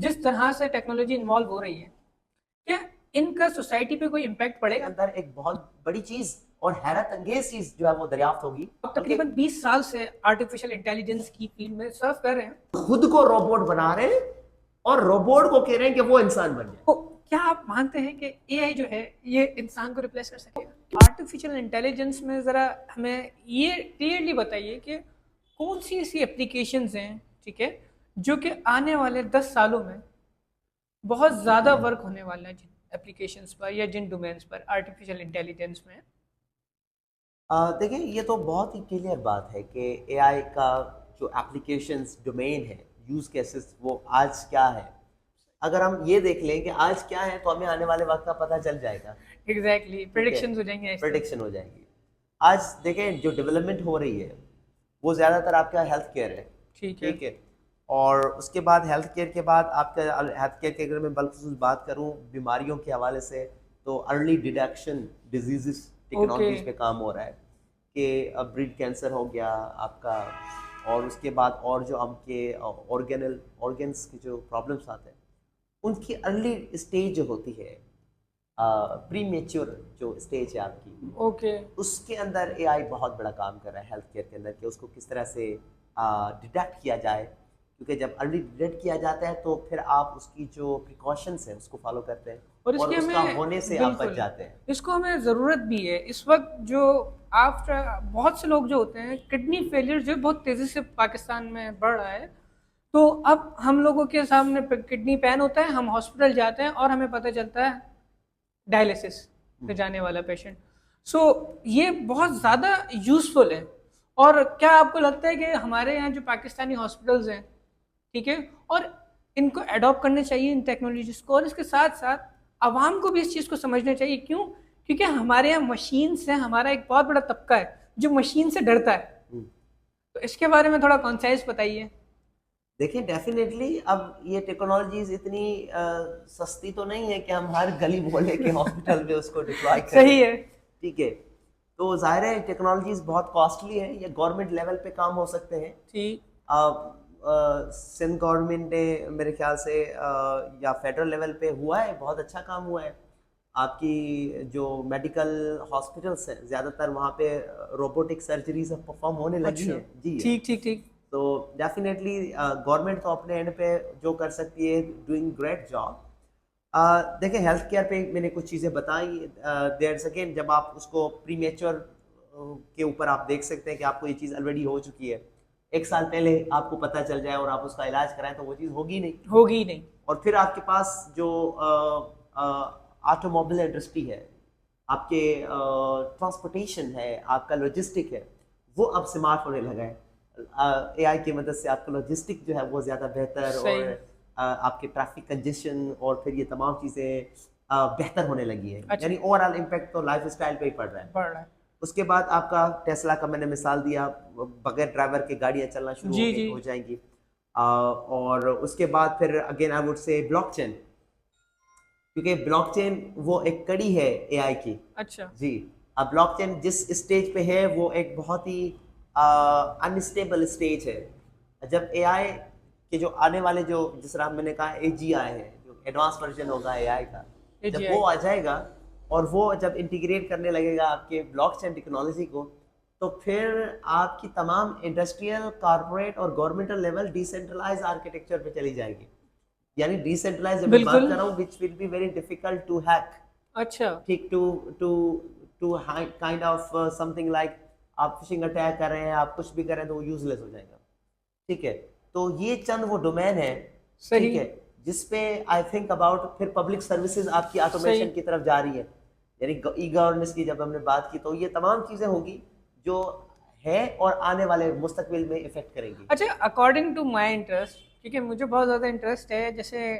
जिस तरह से टेक्नोलॉजी इन्वॉल्व हो रही है, क्या इनका सोसाइटी पे कोई इम्पैक्ट पड़ेगा? अंदर एक बहुत बड़ी चीज और हैरत अंगेज चीज जो है वो दरियाफ्त होगी। अब बल्कि तकरीबन 20 साल से आर्टिफिशियल इंटेलिजेंस की फील्ड में सर्व कर रहे हैं। खुद को रोबोट बना रहे हैं और रोबोट को कह रहे हैं कि वो इंसान बन जाए। तो क्या आप मानते हैं कि एआई जो है ये इंसान को रिप्लेस कर सकेगा? आर्टिफिशियल इंटेलिजेंस में ज़रा हमें ये क्लियरली बताइए कि कौन सी ऐसी एप्लीकेशंस हैं, ठीक है, जो कि आने वाले 10 सालों में बहुत ज़्यादा वर्क होने वाला है जिन एप्लीकेशंस पर या जिन डोमेन्स पर आर्टिफिशियल इंटेलिजेंस में। देखिए, ये तो बहुत ही क्लियर बात है कि एआई का जो एप्लीकेशंस डोमेन है, यूज केसेस, वो आज क्या है। अगर हम ये देख लें कि आज क्या है तो हमें आने वाले वक्त का पता चल जाएगा। एग्जैक्टली, ठीक है, प्रेडिक्शंस हो जाएंगे ऐसे। प्रेडिक्शन हो जाएगी। आज देखें जो डेवलपमेंट हो रही है वो ज़्यादातर आपका हेल्थ केयर है। ठीक है। ठीक है। और उसके बाद हेल्थ केयर के बाद आपका हेल्थ केयर के, अगर मैं बल्कि बात करूं बीमारियों के हवाले से, तो early detection disease okay. Technologies पे काम हो रहा है कि अब ब्रीड कैंसर हो गया आपका। और उसके बाद और जो आपके ऑर्गेनल ऑर्गन्स की जो प्रॉब्लम्स आते हैं उनकी अर्ली स्टेज जो होती है, प्री मेच्योर जो स्टेज है आपकी, ओके। उसके अंदर एआई बहुत बड़ा काम कर रहा है हेल्थ केयर के अंदर कि उसको किस तरह से डिटेक्ट किया जाए। क्योंकि जब अर्ली डिटेक्ट किया जाता है तो फिर आप उसकी जो प्रिकॉशंस हैं उसको फॉलो करते हैं और और इसकी उसका हमें, होने से आप बच बिल्कुल, जाते हैं। इसको हमें ज़रूरत भी है इस वक्त। जो आफ्टर बहुत से लोग जो होते हैं, किडनी फेलियर जो बहुत तेज़ी से पाकिस्तान में बढ़ रहा है, तो अब हम लोगों के सामने किडनी पैन होता है, हम हॉस्पिटल जाते हैं और हमें पता चलता है डायलिसिस पे जाने वाला पेशेंट। सो ये बहुत ज़्यादा यूज़फुल है। और क्या आपको लगता है कि हमारे यहाँ जो पाकिस्तानी हॉस्पिटल्स हैं, ठीक है, और इनको अडॉप्ट करने चाहिए इन टेक्नोलॉजीज को, और इसके साथ साथ आवाम को भी इस चीज़ को समझना चाहिए? क्यों? क्योंकि हमारे यहाँ मशीन से हमारा एक बहुत बड़ा तबका है जो मशीन से डरता है। हम्म। तो इसके बारे में थोड़ा कॉन्साइज बताइए। देखिए, डेफिनेटली अब ये टेक्नोलॉजीज इतनी सस्ती तो नहीं है कि हम हर गली मोहल्ले के हॉस्पिटल में उसको डिप्लॉय करें। सही है। ठीक है। तो जाहिर है टेक्नोलॉजीज बहुत कॉस्टली है, ये गवर्नमेंट लेवल पे काम हो सकते हैं। ठीक। सिंध गवर्नमेंट ने मेरे ख्याल से या फेडरल लेवल पे हुआ है, बहुत अच्छा काम हुआ है। आपकी जो मेडिकल हॉस्पिटल्स हैं ज़्यादातर वहाँ पे रोबोटिक सर्जरीज अब परफॉर्म होने लगी अच्छा। हैं। जी है। ठीक ठीक ठीक। तो डेफिनेटली गवर्नमेंट तो अपने एंड पे जो कर सकती है, डूइंग ग्रेट जॉब। देखिए, हेल्थ केयर पे मैंने कुछ चीज़ें बताई। देयर सेकेंड, जब आप उसको प्रीमेच्योर के ऊपर आप देख सकते हैं कि आपको ये चीज़ ऑलरेडी हो चुकी है, एक साल पहले आपको पता चल जाए और आप उसका इलाज कराएं तो वो चीज़ होगी नहीं। होगी ही नहीं। और फिर आपके पास जो ऑटोमोबाइल इंडस्ट्री है, आपके ट्रांसपोर्टेशन है, आपका लॉजिस्टिक है, वो अब स्मार्ट होने लगा है। एआई की मदद से आपका लॉजिस्टिक जो है वो ज़्यादा बेहतर, और सही। आपके ट्रैफिक कंजेशन और फिर ये तमाम चीज़ें बेहतर होने लगी है। अच्छा। यानी ओवरऑल इम्पैक्ट तो लाइफ स्टाइल पे ही पड़ रहा है। बढ़ रहा है। उसके बाद आपका टेस्ला का मैंने मिसाल दिया, बगैर ड्राइवर के गाड़ियाँ चलना शुरू जी जी। हो जाएंगी। और उसके बाद फिर again I would say blockchain, क्योंकि ब्लॉकचेन वो एक कड़ी है एआई की। अच्छा। जी। अब ब्लॉकचेन जिस स्टेज पे है वो एक बहुत ही अनस्टेबल स्टेज है। जब एआई के जो आने वाले, जो जिस तरह मैंने कहा एजीआई है, जो एडवांस वर्जन होगा एआई का, जब वो एजीआई। आ जाएगा और वो जब इंटीग्रेट करने लगेगा आपके ब्लॉकचेन टेक्नोलॉजी को, तो फिर आपकी तमाम इंडस्ट्रियल, कॉर्पोरेट और गवर्नमेंटल लेवल डिसेंट्रलाइज आर्किटेक्चर पे चली जाएगी। यानी डिसेंट्रलाइज मैं बात बिल्कुल। कर रहा हूँ, which will be very difficult to hack. अच्छा। ठीक। To to to kind of something like, आप फिशिंग अटैक कर रहे हैं, आप कुछ भी कर रहे हैं तो वो यूजलेस हो जाएगा। ठीक है। तो ये चंद वो डोमेन है, सही। ठीक है, जिसपे आई थिंक अबाउट। फिर पब्लिक सर्विसेज आपकी सही। ऑटोमेशन की तरफ जा रही है, यानी ई गवर्नेंस की जब हमने बात की, तो ये तमाम चीजें होंगी जो है और आने वाले मुस्तकबिल में इफेक्ट करेंगी। अच्छा, अकॉर्डिंग टू माई इंटरेस्ट, क्योंकि मुझे बहुत ज़्यादा इंटरेस्ट है, जैसे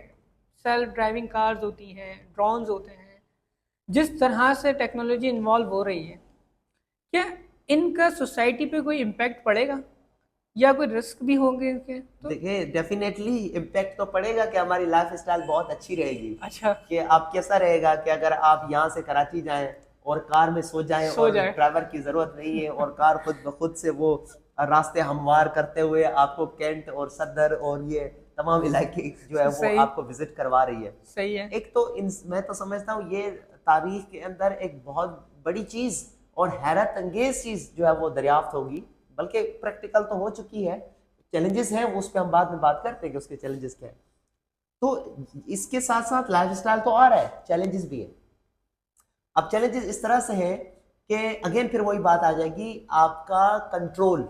सेल्फ ड्राइविंग कार्स होती हैं, ड्रोन्स होते हैं, जिस तरह से टेक्नोलॉजी इन्वॉल्व हो रही है, क्या इनका सोसाइटी पे कोई इम्पैक्ट पड़ेगा या कोई रिस्क भी होंगे इनके? तो देखिए, डेफिनेटली इम्पैक्ट तो पड़ेगा कि हमारी लाइफ स्टाइल बहुत अच्छी रहेगी। अच्छा। कि आप कैसा रहेगा कि अगर आप यहाँ से कराची जाएं और कार में सो जाएं सो और जाए। ड्राइवर की ज़रूरत नहीं है, और कार खुद ब खुद से वो रास्ते हमवार करते हुए आपको कैंट और सदर और ये तमाम इलाके जो है वो सही। आपको विजिट करवा रही है। सही है। एक तो मैं तो समझता हूँ ये तारीख के अंदर एक बहुत बड़ी चीज और हैरत अंगेज चीज जो है वो दरियाफ्त होगी, बल्कि प्रैक्टिकल तो हो चुकी है। चैलेंजेस हैं, उस पर हम बाद में बात करते हैं कि उसके चैलेंजेस क्या है। तो इसके साथ साथ लाइफस्टाइल तो आ रहा है, चैलेंजेस भी है। अब चैलेंजेस इस तरह से हैं कि अगेन फिर वही बात आ जाएगी, आपका कंट्रोल।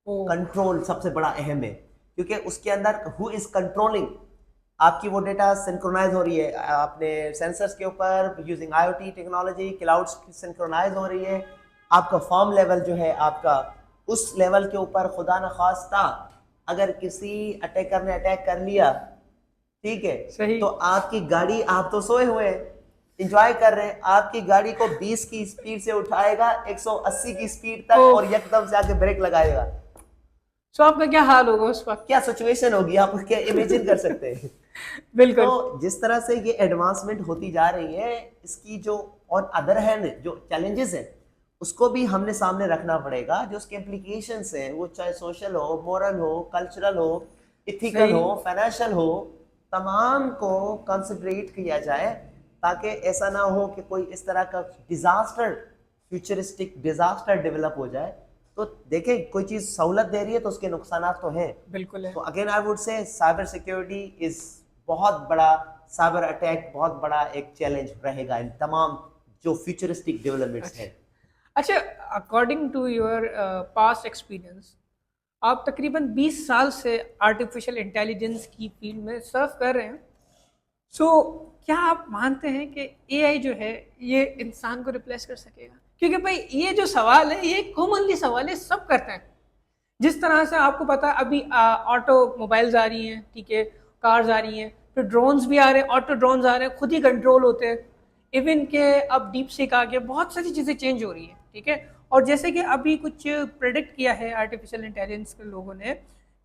ओ कंट्रोल सबसे बड़ा अहम है, क्योंकि उसके अंदर हु इज कंट्रोलिंग आपकी वो डेटा सिंक्रोनाइज हो रही है, आपने सेंसर्स के ऊपर using IoT technology cloud synchronise हो रही है। आपका फॉर्म लेवल जो है आपका, उस लेवल के ऊपर खुदा न खास्ता अगर किसी अटैकर ने अटैक कर लिया, ठीक है, सही। तो आपकी गाड़ी, आप तो सोए हुए हैं, इंजॉय कर रहे हैं, आपकी गाड़ी को 20 की स्पीड से उठाएगा 180 की स्पीड तक ओह। और एकदम से आके ब्रेक लगाएगा। तो आपका क्या हाल होगा उस वक्त? क्या सिचुएशन होगी, आप क्या इमेजिन कर सकते हैं। बिल्कुल। तो जिस तरह से ये एडवांसमेंट होती जा रही है, इसकी जो ऑन अदर हैंड जो चैलेंजेस हैं उसको भी हमने सामने रखना पड़ेगा। जो उसके इम्प्लीकेशंस हैं, वो चाहे सोशल हो, मोरल हो, कल्चरल हो, इथिकल सही। हो, फाइनेंशियल हो, तमाम को कंसिडरेट किया जाए, ताकि ऐसा ना हो कि कोई इस तरह का डिजास्टर, फ्यूचरिस्टिक डिजास्टर डेवलप हो जाए। तो देखें, कोई चीज सहूलत दे रही है तो उसके नुकसान तो हैं। बिल्कुल है। तो again I would say cyber security is बहुत बड़ा, साइबर अटैक बहुत बड़ा एक चैलेंज रहेगा इन तमाम जो फ्यूचरिस्टिक डेवलपमेंट्स हैं। अच्छा, according to your past experience, आप तकरीबन 20 साल से आर्टिफिशियल इंटेलिजेंस की फील्ड में सर्व कर रहे हैं। सो क्या आप मानते हैं कि एआई जो है ये इंसान को रिप्लेस कर सकेगा? क्योंकि भाई ये जो सवाल है ये कॉमनली सवाल है, सब करते हैं। जिस तरह से आपको पता है अभी ऑटो मोबाइल्स आ रही हैं, ठीक है, कार्स आ रही हैं, फिर ड्रोन्स भी आ रहे हैं, ऑटो ड्रोन्स आ रहे हैं, खुद ही कंट्रोल होते हैं। इवन के अब डीप सीक आ गया, बहुत सारी चीज़ें चेंज हो रही हैं, ठीक है। और जैसे कि अभी कुछ प्रेडिक्ट किया है आर्टिफिशियल इंटेलिजेंस के लोगों ने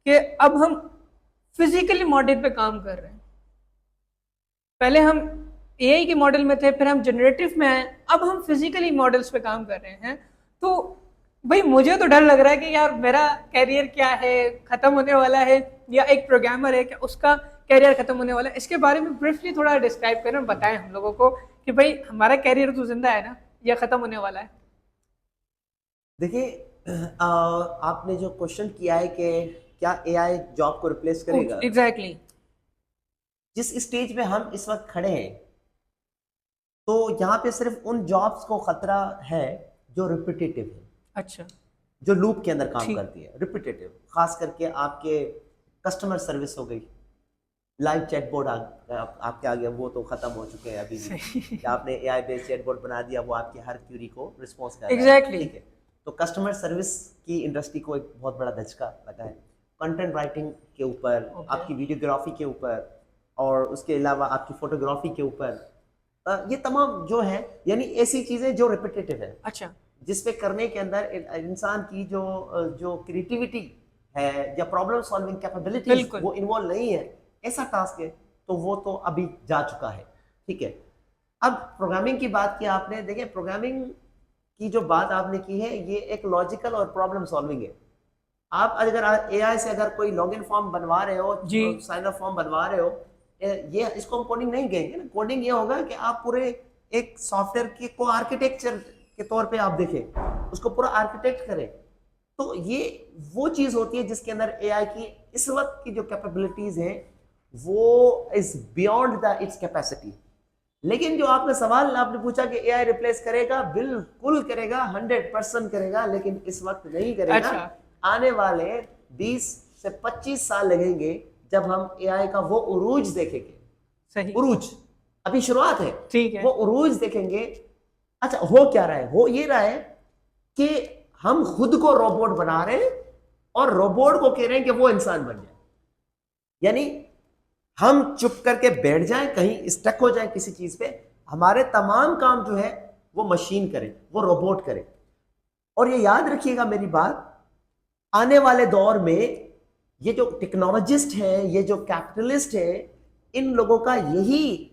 कि अब हम फिजिकली मॉडल पे काम कर रहे हैं। पहले हम एआई के मॉडल में थे, फिर हम जनरेटिव में आए, अब हम फिजिकली मॉडल्स पे काम कर रहे हैं। तो भाई मुझे तो डर लग रहा है कि यार मेरा कैरियर क्या है, खत्म होने वाला है, या एक प्रोग्रामर है क्या उसका कैरियर खत्म होने वाला है। इसके बारे में ब्रीफली थोड़ा डिस्क्राइब करें, बताएं हम लोगों को कि भाई हमारा कैरियर तो जिंदा है ना, या खत्म होने वाला है। देखिए, आपने जो क्वेश्चन किया है कि क्या एआई जॉब को रिप्लेस करेगा, एग्जैक्टली। जिस स्टेज पे हम इस वक्त खड़े हैं, तो यहाँ पे सिर्फ उन जॉब्स को खतरा है जो रिपीटेटिव है, अच्छा। जो लूप के अंदर काम ठीक। करती है। रिपीटेटिव खास करके आपके कस्टमर सर्विस हो गई, लाइव चैटबॉट आपके आ गया, वो तो खत्म हो चुके हैं अभी भी। आपने एआई बेस्ड चैटबॉट बना दिया, वो आपकी हर क्यूरी को रिस्पॉन्स कर रहा है। एग्जैक्टली। ठीक है, तो कस्टमर सर्विस की इंडस्ट्री को एक बहुत बड़ा धचका लगा है। कंटेंट राइटिंग के ऊपर, आपकी वीडियोग्राफी के ऊपर, और उसके अलावा आपकी फोटोग्राफी के ऊपर, ये तमाम जो है, यानी ऐसी चीजें जो रिपीटेटिव है, अच्छा। जिसपे करने के अंदर इंसान की जो जो क्रिएटिविटी है या प्रॉब्लम सॉल्विंग कैपेबिलिटीज बिल्कुल। वो इन्वॉल्व नहीं है, ऐसा टास्क है, तो वो तो अभी जा चुका है। ठीक है, अब प्रोग्रामिंग की बात की आपने, देखिए प्रोग्रामिंग की जो बात आपने की है, ये एक लॉजिकल और प्रॉब्लम सॉल्विंग है। आप अगर एआई से अगर कोई लॉगिन फॉर्म बनवा रहे हो, जी। साइन अप फॉर्म बनवा रहे हो, ये इसको हम कोडिंग नहीं कहेंगे ना। कोडिंग ये होगा कि आप पूरे एक सॉफ्टवेयर के को आर्किटेक्चर के तौर पे आप देखें, उसको पूरा आर्किटेक्ट करें। तो ये वो चीज होती है जिसके अंदर एआई की इस वक्त की जो कैपेबिलिटीज हैं वो is beyond the its capacity. लेकिन जो आपने सवाल आपने पूछा कि एआई रिप्लेस करेगा, बिल्कुल करेगा, 100% करेगा, लेकिन इस वक्त नहीं करेगा। अच्छा। आने वाले 20 से 25 साल लगेंगे जब हम एआई का वो उरूज देखेंगे। सही। उरूज अभी शुरुआत है, ठीक है। वो उरूज देखेंगे। अच्छा, हो क्या रहा है? हो ये रहा है कि हम खुद को रोबोट बना रहे हैं और रोबोट को कह रहे हैं कि वो इंसान बन जाए। यानी हम चुप करके बैठ जाएं, कहीं स्टक हो जाएं किसी चीज पे, हमारे तमाम काम जो है वो मशीन करे, वो रोबोट करे। और ये याद रखिएगा मेरी बात, आने वाले दौर में ये जो टेक्नोलॉजिस्ट है, ये जो कैपिटलिस्ट है, इन लोगों का यही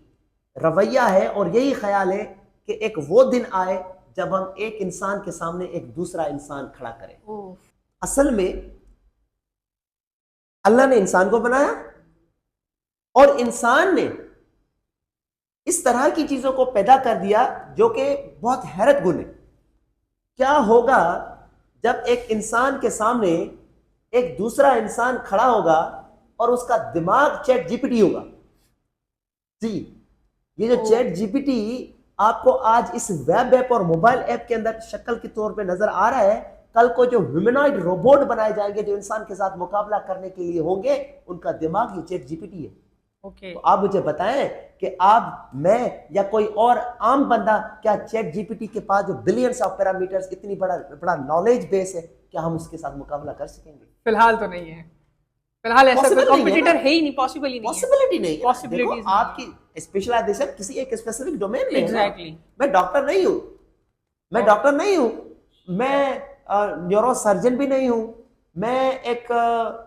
रवैया है और यही ख्याल है कि एक वो दिन आए जब हम एक इंसान के सामने एक दूसरा इंसान खड़ा करें। असल में अल्लाह ने इंसान को बनाया, और इंसान ने इस तरह की चीजों को पैदा कर दिया जो कि बहुत हैरत गुन है। क्या होगा जब एक इंसान के सामने एक दूसरा इंसान खड़ा होगा और उसका दिमाग चैट जीपीटी होगा। जी, ये जो चैट जीपीटी आपको आज इस वेब ऐप और मोबाइल ऐप के अंदर शक्ल के तौर पे नजर आ रहा है, कल को जो ह्यूमनॉइड रोबोट बनाए जाएंगे जो इंसान के साथ मुकाबला करने के लिए होंगे, उनका दिमाग ही चैट जीपीटी है। ओके। तो आप मुझे बताएं कि आप, मैं या कोई और आम बंदा, क्या चैट जीपीटी के पास जो बिलियंस ऑफ पैरामीटर्स, इतनी बड़ा नॉलेज बेस है, क्या हम उसके साथ मुकाबला कर सकेंगे? फिलहाल तो नहीं है, फिलहाल ऐसा कोई Possible नहीं है कॉम्पिटिटर ना? है ही नहीं, पॉसिबल ही नहीं है। पॉसिबिलिटी नहीं है। Possibilities देखो, नहीं आपकी स्पेशलाइजेशन किसी एक स्पेसिफिक डोमेन में है ना। Exactly. मैं डॉक्टर नहीं हूं, मैं डॉक्टर नहीं हूं, मैं न्यूरो सर्जन भी नहीं हूं, मैं एक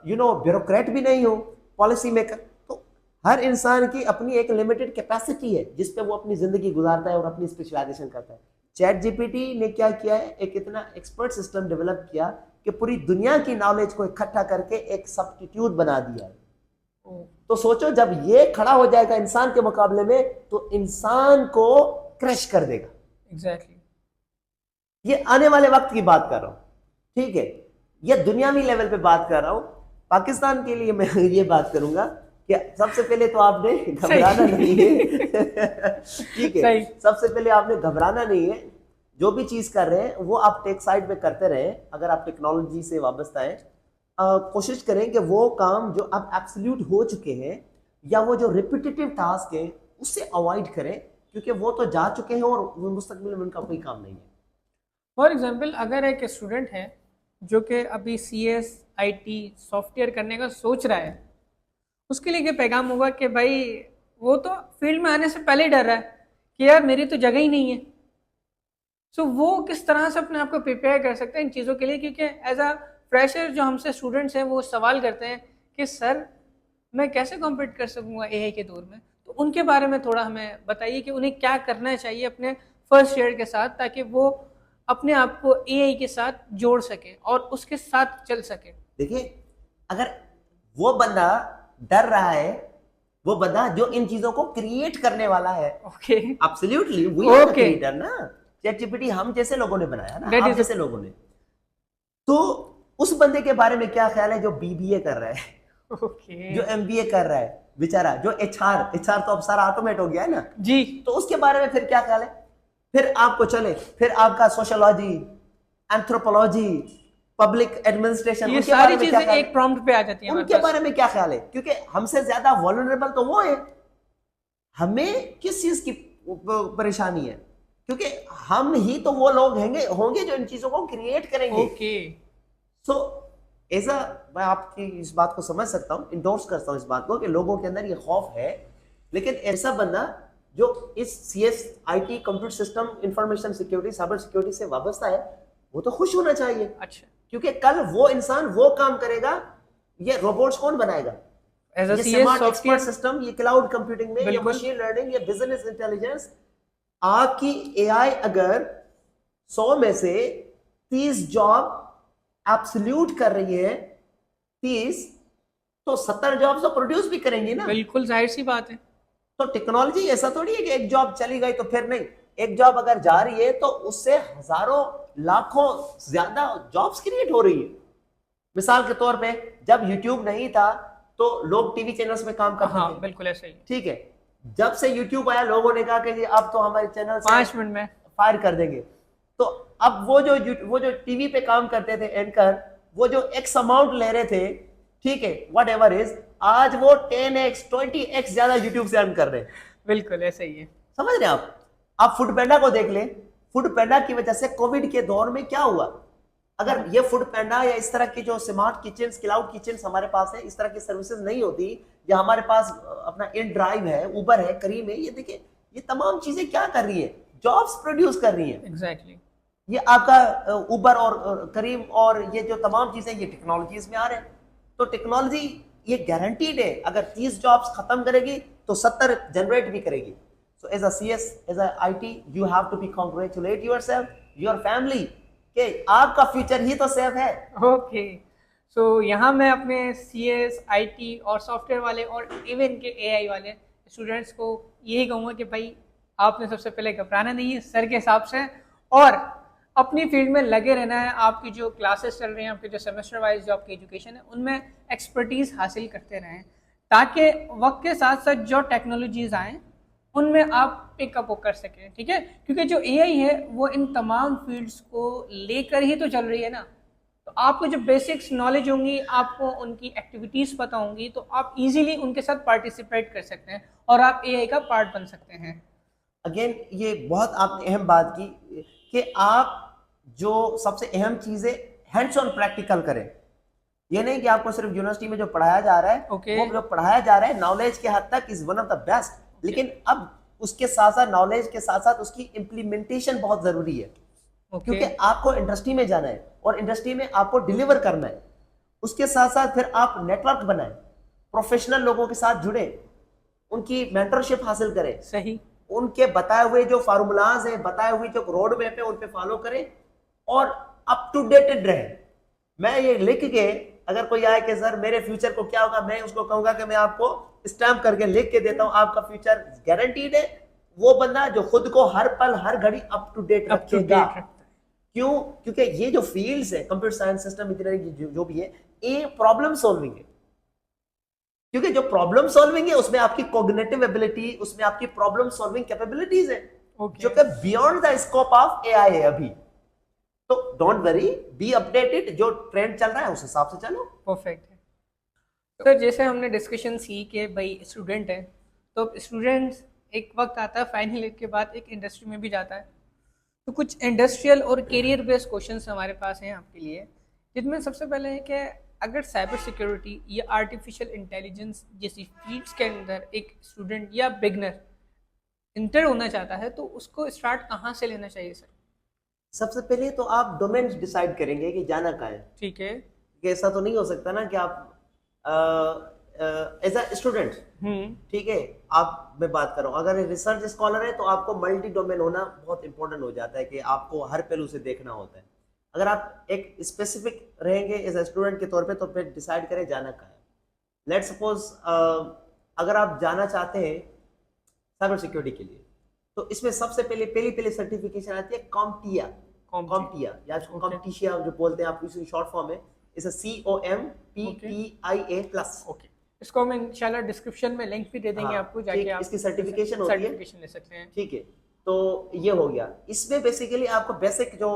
ब्यूरोक्रेट भी नहीं हूं, पॉलिसी मेकर। तो हर इंसान की अपनी एक लिमिटेड कैपेसिटी है जिस पे वो अपनी जिंदगी गुजारता है और अपनी स्पेशलाइजेशन करता है। चैट जीपीटी ने क्या किया है, एक इतना एक्सपर्ट सिस्टम डेवलप किया कि पूरी दुनिया की नॉलेज को इकट्ठा करके एक सब्स्टिट्यूट बना दिया है। तो सोचो, जब ये खड़ा हो जाएगा इंसान के मुकाबले में, तो इंसान को क्रश कर देगा। एग्जैक्टली। ये आने वाले वक्त की बात कर रहा हूं, ठीक है, ये दुनियावी लेवल पे बात कर रहा हूं। पाकिस्तान के लिए मैं ये बात करूंगा कि सबसे पहले तो आपने घबराना नहीं है। ठीक है, सबसे पहले आपने घबराना नहीं है। जो भी चीज कर रहे हैं वो आप टेक साइड पे करते रहे। अगर आप टेक्नोलॉजी से वाबस्ता है, कोशिश करें कि वो काम जो अब एब्सोल्यूट हो चुके हैं या वो जो रिपीटेटिव टास्क है उससे अवॉइड करें, क्योंकि वो तो जा चुके हैं और मुस्तकबिल में उनका कोई काम नहीं है। फॉर एग्जाम्पल, अगर एक स्टूडेंट है जो कि अभी CS IT सॉफ्टवेयर करने का सोच रहा है, उसके लिए क्या पैगाम होगा कि भाई वो तो फील्ड में आने से पहले ही डर रहा है कि यार मेरी तो जगह ही नहीं है। सो वो किस तरह से अपने आप को प्रिपेयर कर सकते हैं इन चीज़ों के लिए? क्योंकि एज अ फ्रेशर जो हमसे स्टूडेंट्स हैं वो सवाल करते हैं कि सर मैं कैसे कॉम्पीट कर सकूंगा AI के दौर में। तो उनके बारे में थोड़ा हमें बताइए कि उन्हें क्या करना चाहिए अपने फर्स्ट ईयर के साथ, ताकि वो अपने आप को AI के साथ जोड़ सके और उसके साथ चल सके। देखिए, अगर वो बंदा डर रहा है, वो बंदा जो इन चीजों को क्रिएट करने वाला है, okay, absolutely we are the creator ना। चैट जीपीटी हम जैसे लोगों ने बनाया ना, आप जैसे लोगों ने। तो उस बंदे के बारे में क्या ख्याल है जो BBA कर रहा है, okay. जो MBA कर रहा है बेचारा, जो HR तो अब सारा ऑटोमेट हो गया है ना जी, तो उसके बारे में फिर क्या ख्याल है? फिर आपको चले, फिर आपका सोशियोलॉजी, एंथ्रोपोलॉजी, पब्लिक एडमिनिस्ट्रेशन, ये सारी चीजें एक प्रॉम्प्ट पे आ जाती हैं। उनके बारे में क्या ख्याल है? क्योंकि हमसे ज्यादा वल्नरेबल तो वो है। हमें किस चीज की परेशानी है? क्योंकि हम ही तो वो लोग होंगे जो इन चीजों को क्रिएट करेंगे। ओके। सो ऐसा, मैं आपकी इस बात को समझ सकता हूँ, इंडोर्स करता हूँ इस बात को कि लोगों के अंदर ये खौफ है, लेकिन ऐसा बंदा जो इस CS IT computer system, information security, cyber security से वाबस्ता है, वो तो खुश होना चाहिए। अच्छा, क्योंकि कल वो इंसान वो काम करेगा। ये रोबोट्स कौन बनाएगा? ये स्मार्ट एक्सपर्ट सिस्टम, ये क्लाउड कंप्यूटिंग में, ये मशीन लर्निंग, ये बिजनेस इंटेलिजेंस। आपकी AI अगर 100 में से 30 जॉब एब्सोल्यूट कर रही है, 30, तो 70 जॉब तो प्रोड्यूस भी करेंगी ना। बिल्कुल जाहिर सी बात है। तो टेक्नोलॉजी ऐसा थोड़ी है कि एक जॉब चली गई तो फिर नहीं। एक जॉब अगर जा रही है तो उससे हजारों लाखों ज्यादा जॉब्स क्रिएट हो रही है। मिसाल के तौर पे, जब YouTube नहीं था तो लोग टीवी चैनल्स में काम करते थे। बिल्कुल ऐसा ही। ठीक है, जब से YouTube आया लोगों ने कहा कि जी अब तो हमारे चैनल 5 मिनट में फायर कर देंगे। तो अब वो जो टीवी पे काम करते थे एंकर, वो जो एक्स अमाउंट ले रहे थे, ठीक है, वट एवर इज, आज वो 10x 20x ज्यादा यूट्यूब से अर्न कर रहे हैं। बिल्कुल ऐसा ही है। समझ रहे हैं आप फूड पैंडा को देख लें। फूड पैंडा की वजह से कोविड के दौर में क्या हुआ? अगर ये फूड पैंडा या इस तरह की जो स्मार्ट किचन, क्लाउड किचन हमारे पास है, इस तरह की सर्विसेज नहीं होती, या हमारे पास अपना इन ड्राइव है, उबर है, करीम है, ये देखिए ये तमाम चीजें क्या कर रही है? जॉब्स प्रोड्यूस कर रही है। एग्जैक्टली। ये आपका उबर और करीम और ये जो तमाम चीजें, ये टेक्नोलॉजीज में आ रहे हैं। तो टेक्नोलॉजी ये गारंटीड है, अगर 30 जॉब्स खत्म करेगी तो 70 जनरेट भी करेगी। So as a CS, as a IT, you have to be congratulate yourself, your family, कि आपका फ्यूचर ही तो सेफ है। ओके, सो यहाँ मैं अपने CS, IT और सॉफ्टवेयर वाले और इवन के AI वाले स्टूडेंट्स को यही कहूँगा कि भाई आपने सबसे पहले घबराना नहीं है सर के हिसाब से, और अपनी फील्ड में लगे रहना है। आपकी जो क्लासेस चल रही हैं, आपके जो सेमेस्टर वाइज जो आपकी एजुकेशन है, उनमें एक्सपर्टीज हासिल करते रहें, ताकि वक्त के साथ साथ जो टेक्नोलॉजीज आएँ उनमें आप पिकअप कर सकें। ठीक है, क्योंकि जो AI है वो इन तमाम फील्ड्स को लेकर ही तो चल रही है ना। तो आपको जो बेसिक्स नॉलेज होंगी, आपको उनकी एक्टिविटीज़ पता होंगी, तो आप इजीली उनके साथ पार्टिसिपेट कर सकते हैं और आप AI का पार्ट बन सकते हैं। अगेन ये बहुत आपने अहम बात की कि आप जो सबसे अहम चीज़ है हैंड्स ऑन प्रैक्टिकल करें। ये नहीं कि आपको सिर्फ यूनिवर्सिटी में जो पढ़ाया जा रहा है Okay. वो जो पढ़ाया जा रहा है नॉलेज के हद तक is one of the best, लेकिन अब उसके साथ साथ नॉलेज के साथ साथ उसकी इम्प्लीमेंटेशन बहुत जरूरी है। Okay. क्योंकि आपको इंडस्ट्री में जाना है और इंडस्ट्री में आपको डिलीवर करना है। उसके साथ साथ फिर आप नेटवर्क बनाएं, प्रोफेशनल लोगों के साथ जुड़े, उनकी मेंटरशिप हासिल करें, सही, उनके बताए हुए जो फार्मूलाज हैं, बताए हुए जो रोड मैप है उन पे फॉलो करें और अप टू डेटेड रहे। मैं ये लिख के अगर कोई आए कि सर मेरे फ्यूचर को क्या होगा, मैं उसको कहूंगा कि मैं आपको स्टैम्प करके लिख के देता हूं आपका फ्यूचर गारंटीड है। वो बंदा जो खुद को हर पल हर घड़ी अप टू डेट रखेगा। क्यों? क्योंकि ये जो फील्ड्स है कंप्यूटर साइंस, सिस्टम इंजीनियरिंग जो भी है, ये प्रॉब्लम सॉल्विंग है। क्योंकि जो प्रॉब्लम सॉल्विंग है उसमें आपकी कॉग्निटिव एबिलिटी, उसमें आपकी प्रॉब्लम सॉल्विंग कैपेबिलिटीज है, जो कि beyond the scope of AI है अभी। तो डोंट वरी, बी अपडेटेड, जो ट्रेंड चल रहा है उस हिसाब से चलो। परफेक्ट है। सर जैसे हमने डिस्कशन की कि भाई स्टूडेंट है, तो स्टूडेंट्स एक वक्त आता है फाइनल ईयर के बाद एक इंडस्ट्री में भी जाता है। तो कुछ इंडस्ट्रियल और करियर बेस्ड क्वेश्चंस हमारे पास हैं आपके लिए, जिनमें सबसे पहले है कि अगर साइबर सिक्योरिटी या आर्टिफिशियल इंटेलिजेंस जैसी फील्ड्स के अंदर एक स्टूडेंट या बिगनर इंटर होना चाहता है, तो उसको स्टार्ट कहाँ से लेना चाहिए सर? सबसे पहले तो आप डोमेन डिसाइड करेंगे कि जाना कहाँ है। ठीक है। ऐसा तो नहीं हो सकता ना कि आप एज अ स्टूडेंट, ठीक है, आप मैं बात कर रहा हूँ, अगर रिसर्च स्कॉलर है तो आपको मल्टी डोमेन होना बहुत इंपॉर्टेंट हो जाता है कि आपको हर पहलू से देखना होता है। अगर आप एक स्पेसिफिक रहेंगे एज अ स्टूडेंट के तौर पे, तो फिर डिसाइड करें जाना कहाँ है। लेट्स सपोज अगर आप जाना चाहते हैं साइबर सिक्योरिटी के लिए, तो इसमें सबसे पहली सर्टिफिकेशन आती है कॉम्टिया या कॉम्टिशिया जो बोलते हैं आप, इसे शॉर्ट फॉर्म है, इसे COMPTIA+। ओके, इसको हम इंशाल्लाह डिस्क्रिप्शन में लिंक भी दे देंगे आपको, जाके आप इसकी सर्टिफिकेशन होती है, सर्टिफिकेशन ले सकते हैं। ठीक है। तो ये हो गया। इसमें बेसिकली आपको बेसिक जो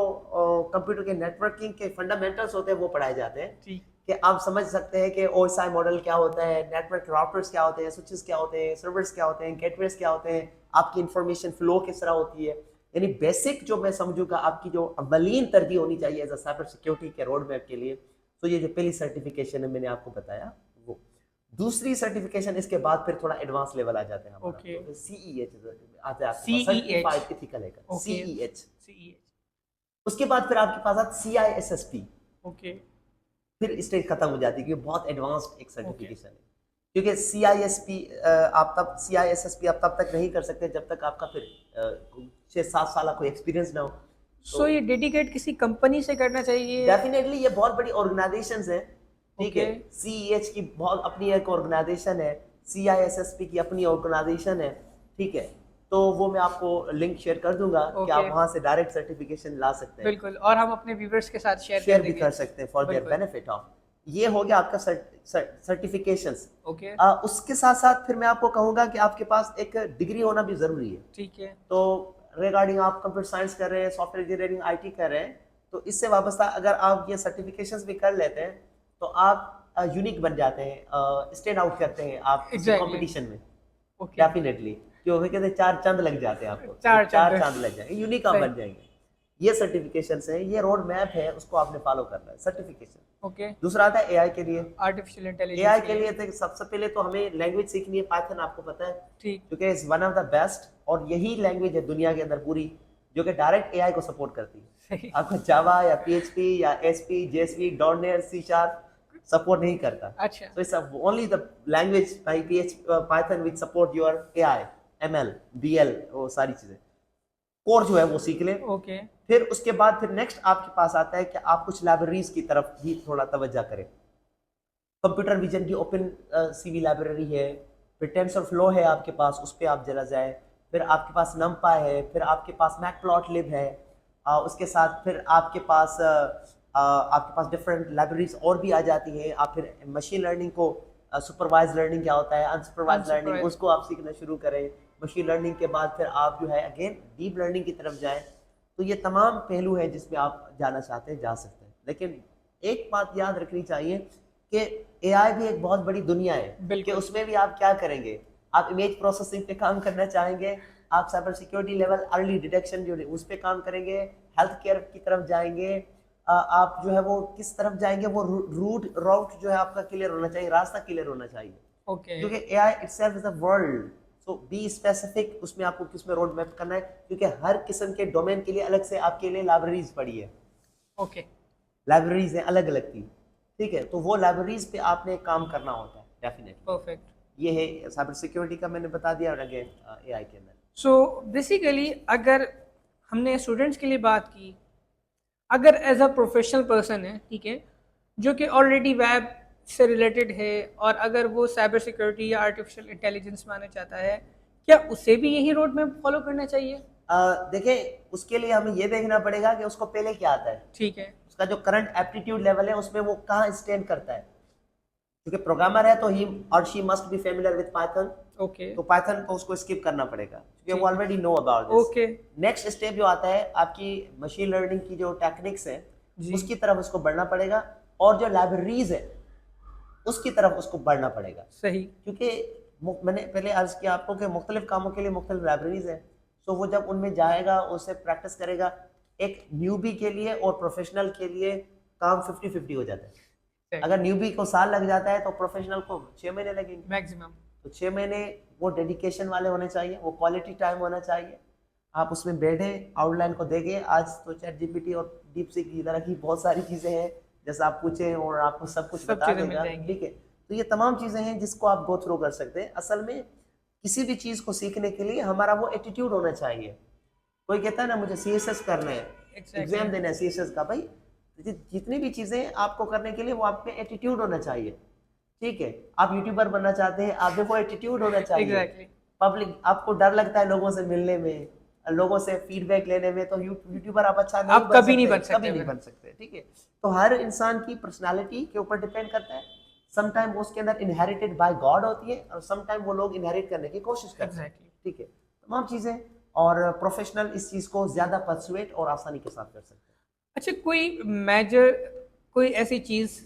कंप्यूटर के नेटवर्किंग के फंडामेंटल्स होते हैं वो पढ़ाए जाते हैं, कि आप समझ सकते हैं कि OSI मॉडल क्या होता है, नेटवर्क राउटर्स क्या होते हैं, स्विचेस क्या होते हैं, सर्वर्स क्या होते हैं, गेटवेज क्या होते हैं, आपकी इंफॉर्मेशन फ्लो किस तरह होती है। यानी बेसिक जो मैं समझूंगा आपकी जो अवलीन तरजीह होनी चाहिए एज अ साइबर सिक्योरिटी के रोड मैप के लिए, तो ये जो पहली सर्टिफिकेशन है मैंने आपको बताया वो। दूसरी सर्टिफिकेशन इसके बाद फिर थोड़ा एडवांस लेवल आ जाते हैं, ओके, CEH आता है, सर्टिफाइड एथिकल हैकर, CEH। उसके बाद फिर आपके पास आता CISSP। ओके, फिर स्टेज खत्म हो जाती है क्योंकि बहुत एडवांस्ड एक सर्टिफिकेशन है। क्योंकि CISSP आप तब तक नहीं कर सकते जब तक आपका फिर 6-7 साल कोई एक्सपीरियंस ना हो। सो ये डेडिकेट किसी कंपनी से करना चाहिए? डेफिनेटली ये बहुत बड़ी ऑर्गेनाइजेशंस है, ठीक है। CEH की बहुत अपनी एक ऑर्गेनाइजेशन है, CISSP की अपनी ऑर्गेनाइजेशन है, ठीक है। तो वो मैं आपको लिंक शेयर कर दूंगा कि आप वहां से डायरेक्ट सर्टिफिकेशन ला सकते हैं। बिल्कुल, और हम अपने व्यूअर्स के साथ शेयर भी कर सकते हैं फॉर देयर बेनिफिट ऑफ। ये हो गया आपका सर्टिफिकेशंस। ओके। उसके साथ साथ फिर मैं आपको कहूंगा कि आपके पास एक डिग्री होना भी जरूरी है, ठीक है। तो रिगार्डिंग आप कंप्यूटर साइंस कर रहे हैं, सॉफ्टवेयर इंजीनियरिंग, IT कर रहे हैं, तो इससे वाबस्ता अगर आप ये सर्टिफिकेशंस भी कर लेते हैं तो आप यूनिक बन जाते हैं, स्टैंड आउट करते हैं आप कंपटीशन में। डेफिनेटली, क्योंकि कहते हैं 4 चांद लग जाते हैं आपको, 4 चांद लग जाएंगे, यूनिक आप बन जाएंगे। ये सर्टिफिकेशंस हैं, ये रोड मैप है, उसको आपने फॉलो करना है, सर्टिफिकेशन। ओके। दूसरा आता है AI के लिए, आर्टिफिशियल इंटेलिजेंस। AI के लिए तो सबसे पहले तो हमें लैंग्वेज सीखनी है, पाइथन, आपको पता है, ठीक, क्योंकि is one of the best, और यही लैंग्वेज है दुनिया के अंदर पूरी जो कि डायरेक्ट AI को सपोर्ट करती है। आपको जावा या PHP या SP, JSP, .NET, C# support नहीं करता। अच्छा। तो it's only the language by Python which support your AI, ML, BL, वो सारी चीजें, कोर जो है वो सीख ले। फिर उसके बाद फिर नेक्स्ट आपके पास आता है कि आप कुछ लाइब्रेरीज की तरफ भी थोड़ा तवज्जो करें। कंप्यूटर विजन की ओपन सीवी लाइब्रेरी है, फिर टेंसरफ्लो है आपके पास, उस पर आप जरा जाए, फिर आपके पास नमपाई है, फिर आपके पास मैटप्लॉटलिब है, उसके साथ फिर आपके पास डिफरेंट लाइब्रेरीज और भी आ जाती हैं। आप फिर मशीन लर्निंग को, सुपरवाइज लर्निंग क्या होता है, अनसुपरवाइज लर्निंग, अनसुपरवाइज्ड। उसको आप सीखना शुरू करें। मशीन लर्निंग के बाद फिर आप जो है अगेन डीप लर्निंग की तरफ जाएं। तो ये तमाम पहलू हैं जिसमें आप जाना चाहते हैं, जा सकते हैं। लेकिन एक बात याद रखनी चाहिए कि एआई भी एक बहुत बड़ी दुनिया है कि बिल्कुल। उसमें भी आप क्या करेंगे। आप इमेज प्रोसेसिंग पे काम करना चाहेंगे, आप cyber security level early detection जो है उस पे काम करेंगे, हेल्थ केयर की तरफ जाएंगे, आप जो है वो किस तरफ जाएंगे, वो रूट जो है आपका क्लियर होना चाहिए, रास्ता क्लियर होना चाहिए। ओके। क्योंकि AI itself is a world, so be specific उसमें आपको किस में रोड मैप करना है, क्योंकि हर किस्म के डोमेन के लिए अलग से आपके लिए लाइब्रेरीज पड़ी है, ओके। लाइब्रेरीज हैं अलग अलग की, ठीक है। तो वो लाइब्रेरीज पे आपने काम करना होता है डेफिनेटली। परफेक्ट। ये है साइबर सिक्योरिटी का मैंने बता दिया, और अगेन एआई के अंदर। सो बेसिकली अगर हमने स्टूडेंट्स के लिए बात की, अगर एज अ प्रोफेशनल पर्सन है, ठीक है, जो कि ऑलरेडी वेब से रिलेटेड है, और अगर वो साइबर सिक्योरिटी या आर्टिफिशियल इंटेलिजेंस में आना चाहता है, क्या उसे भी यही रोड मैप फॉलो करना चाहिए? देखिए उसके लिए हमें ये देखना पड़ेगा कि उसको पहले क्या आता है, ठीक है। उसका जो करंट एप्टीट्यूड लेवल है उसमें वो कहाँ स्टैंड करता है। क्योंकि प्रोग्रामर है तो ही और she must be familiar with Python, okay. तो पाइथन को उसको स्किप करना पड़ेगा क्योंकि ठीक वो है। Already know about this. Okay. Next step जो आता है आपकी मशीन लर्निंग की जो टेक्निक्स है जी। उसकी तरफ उसको बढ़ना पड़ेगा, और जो लाइब्रेरीज है उसकी तरफ उसको बढ़ना पड़ेगा। सही। क्योंकि मैंने पहले अर्ज किया आपको कि मुख्तलिफ कामों के लिए मुख्तलिफ लाइब्रेरीज है, तो वो जब उनमें जाएगा उससे प्रैक्टिस करेगा, एक न्यूबी के लिए और प्रोफेशनल के लिए काम 50-50 हो जाता है। अगर न्यूबी को साल लग जाता है तो प्रोफेशनल को 6 महीने लगेंगे मैक्सिमम। तो 6 महीने वो डेडिकेशन वाले होने चाहिए, वो क्वालिटी टाइम होना चाहिए। आप उसमें बैठे आउटलाइन को देखें। आज तो चैट जीपीटी और डीप सीक की तरह की बहुत सारी चीज़ें हैं, जैसे आप पूछें और आपको सब कुछ सब बता चीज़ें मिल देगा, जाएंगी। ठीक है। तो ये तमाम चीज़ें हैं जिसको आप गो थ्रू कर सकते हैं। असल में किसी भी चीज़ को सीखने के लिए हमारा वो एटीट्यूड होना चाहिए। कोई कहता है ना मुझे सीएसएस करना है, एग्जाम देना है सीएसएस का, भाई जितनी भी चीज़ें आपको करने के लिए वो आप में एटीट्यूड होना चाहिए, ठीक है। आप यूट्यूबर बनना चाहते हैं, आप में वो एटीट्यूड होना चाहिए। एग्जैक्टली। पब्लिक आपको डर लगता है लोगों से मिलने में, लोगों से फीडबैक लेने में, तो यूट्यूबर आप अच्छा नहीं आप बन कभी नहीं सकते, बन सकते कभी नहीं फिर। बन सकते, ठीक है। तो हर इंसान की पर्सनालिटी के ऊपर डिपेंड करता है। समटाइम वो उसके अंदर इनहेरिटेड बाय गॉड होती है, और समटाइम वो लोग इनहेरिट करने की कोशिश करते हैं, एग्जैक्टली। ठीक है। तमाम चीज़ें, और प्रोफेशनल इस चीज़ को ज़्यादा परसुएट और आसानी के साथ कर सकते हैं। अच्छा, कोई मेजर, कोई ऐसी चीज़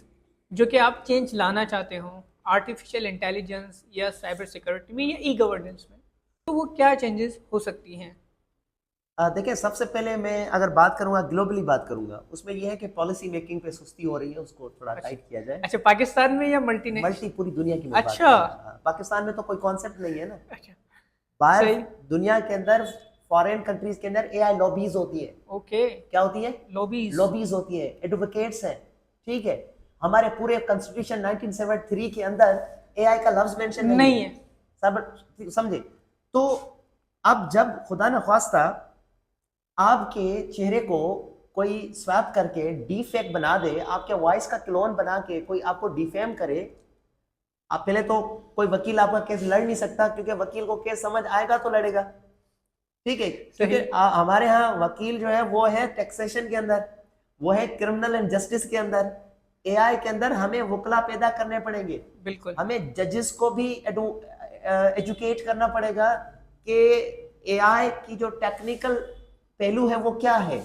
जो कि आप चेंज लाना चाहते हो आर्टिफिशियल इंटेलिजेंस या साइबर सिक्योरिटी में या ई गवर्नेंस में, तो वो क्या चेंजेस हो सकती हैं? देखिए सबसे पहले मैं अगर बात करूंगा, ग्लोबली बात करूंगा, उसमें यह है कि पॉलिसी मेकिंग पे सुस्ती हो रही है, उसको थोड़ा टाइट किया जाए। अच्छा, पाकिस्तान में या मल्टी मल्टी पूरी दुनिया की मैं बात अच्छा। कर रहा हूं। पाकिस्तान में तो कोई कॉन्सेप्ट नहीं है ना। अच्छा। बाहर सही। दुनिया के अंदर, फॉरेन कंट्रीज के अंदर एआई लॉबीज होती है। ओके। क्या होती है? लॉबीज। लॉबीज होती है, एडवोकेट्स हैं, ठीक है। हमारे पूरे कॉन्स्टिट्यूशन 1973 के अंदर एआई का लफ्ज मेंशन नहीं है। सब समझे? तो अब जब खुदा न ख्वास्ता आपके चेहरे को कोई स्वैप करके डीफेक बना दे, आपके वॉइस का क्लोन बना के कोई आपको डिफेम करे, आप पहले तो कोई वकील आपका केस लड़ नहीं सकता, क्योंकि वकील को केस समझ आएगा तो लड़ेगा, ठीक है। क्योंकि हमारे यहाँ वकील जो है वो है टैक्सेशन के अंदर, वो है क्रिमिनल एंड जस्टिस के अंदर। एआई के अंदर हमें वकला पैदा करने पड़ेंगे, बिल्कुल। हमें जजेस को भी एजुकेट करना पड़ेगा कि एआई की जो टेक्निकल पहलू है वो क्या है।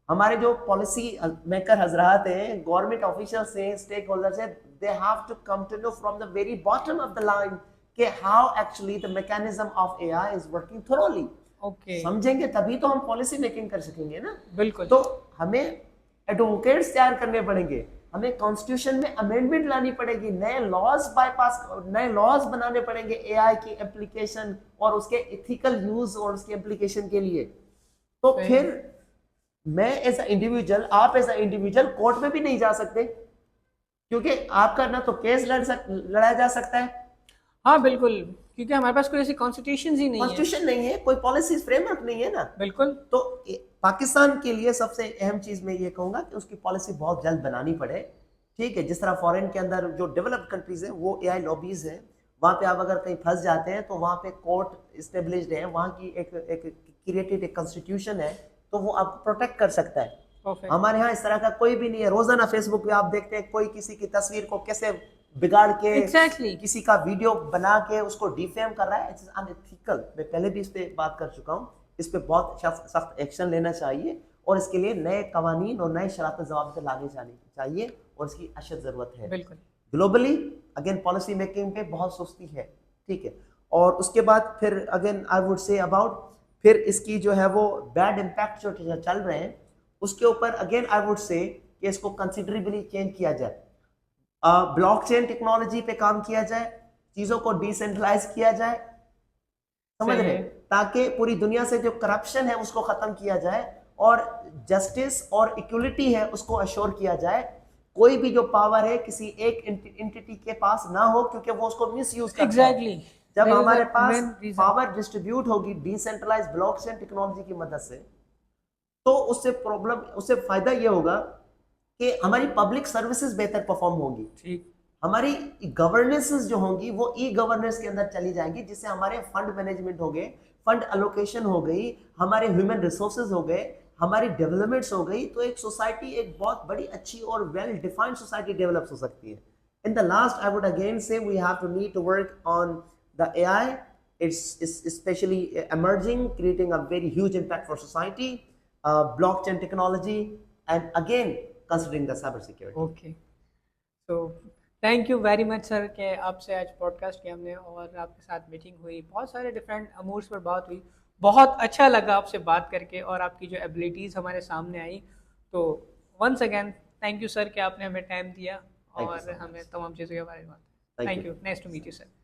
हमारे जो पॉलिसी मेकर हजरात हैं, गवर्नमेंट ऑफिशियल्स हैं, स्टेक होल्डर्स हैं, they have to come to know from the very bottom of the line कि how actually the mechanism of AI is working thoroughly. Okay. समझेंगे तभी तो हम पॉलिसी मेकिंग कर सकेंगे ना। बिल्कुल। तो हमें एडवोकेट्स तैयार करने पड़ेंगे, हमें कॉन्स्टिट्यूशन में अमेंडमेंट लानी पड़ेगी, नए लॉज बनाने पड़ेंगे एआई की एप्लीकेशन और उसके एथिकल यूज और उसके एप्लीकेशन के लिए। तो फिर मैं एज अ इंडिविजुअल, आप एज अ इंडिविजुअल कोर्ट में भी नहीं जा सकते, क्योंकि आपका ना तो केस लड़ा जा सकता है। हाँ बिल्कुल, क्योंकि हमारे पास कोई ऐसी कॉन्स्टिट्यूशन ही नहीं है। कॉन्स्टिट्यूशन नहीं है, कोई पॉलिसी फ्रेमवर्क नहीं है ना। बिल्कुल। तो पाकिस्तान के लिए सबसे अहम चीज मैं ये कहूंगा कि उसकी पॉलिसी बहुत जल्द बनानी पड़े, ठीक है, जिस तरह फॉरेन के अंदर जो डेवलप्ड कंट्रीज है वो एआई लॉबीज है, वहाँ पे आप अगर कहीं फंस जाते हैं तो वहाँ पे कोर्ट इस्टेब्लिश्ड है, वहाँ की एक क्रिएटेड एक कॉन्स्टिट्यूशन है, तो वो आपको प्रोटेक्ट कर सकता है। Perfect. हमारे यहाँ इस तरह का कोई भी नहीं है। रोजाना फेसबुक पे आप देखते हैं कोई किसी की तस्वीर को कैसे बिगाड़ के Exactly. किसी का वीडियो बना के उसको डिफेम कर रहा है। It's unethical. मैं पहले भी इस पे बात कर चुका हूँ। इस पे बहुत सख्त एक्शन लेना चाहिए और इसके लिए नए कवानीन और नए शरारत ज़वाबित लाने चाहिए और इसकी अशद ज़रूरत है। बिल्कुल। ग्लोबली अगेन पॉलिसी मेकिंग पे बहुत सुस्ती है, ठीक है। और उसके बाद फिर again I would say about फिर इसकी जो है वो बैड इम्पैक्ट जो चल रहे हैं उसके ऊपर अगेन आई वुड से कि इसको कंसिडरेबली चेंज किया जाए, ब्लॉकचेन टेक्नोलॉजी पे काम किया जाए, चीजों को डिसेंट्रलाइज किया जाए, समझ रहे, ताकि पूरी दुनिया से जो करप्शन है उसको खत्म किया जाए और जस्टिस और इक्वलिटी है उसको अश्योर किया जाए। कोई भी जो पावर है किसी एक एंटिटी के पास ना हो क्योंकि वो उसको मिसयूज करता है। एग्जैक्टली। जब हमारे पास पावर डिस्ट्रीब्यूट होगी डिसेंट्रलाइज ब्लॉकचेन टेक्नोलॉजी की मदद से, तो उससे फायदा ये होगा कि हमारी पब्लिक सर्विसेज बेहतर परफॉर्म होंगी, ठीक। हमारी गवर्नेंसेस जो होंगी वो ई गवर्नेंस के अंदर चली जाएंगी, जिससे हमारे फंड मैनेजमेंट हो गए, फंड एलोकेशन हो गई, हमारे ह्यूमन रिसोर्सेज हो गए, हमारी डेवलपमेंट्स हो गई, तो एक सोसाइटी एक बहुत बड़ी अच्छी और वेल डिफाइंड सोसाइटी डेवलप हो सकती है। In the last I would again say we have to need to work on the AI. It's especially emerging, creating a very huge impact for society, blockchain technology, and again considering the cyber security. Okay, तो thank you very much sir कि आपसे आज podcast किया हमने और आपके साथ meeting हुई, बहुत सारे डिफरेंट अमूर्स पर बात हुई, बहुत अच्छा लगा आपसे बात करके और आपकी जो एबिलिटीज़ हमारे सामने आई। तो once again thank you sir कि आपने हमें टाइम दिया Thank you और so much. हमें तमाम चीज़ों के बारे में बात। Thank thank you. You, nice to meet you sir.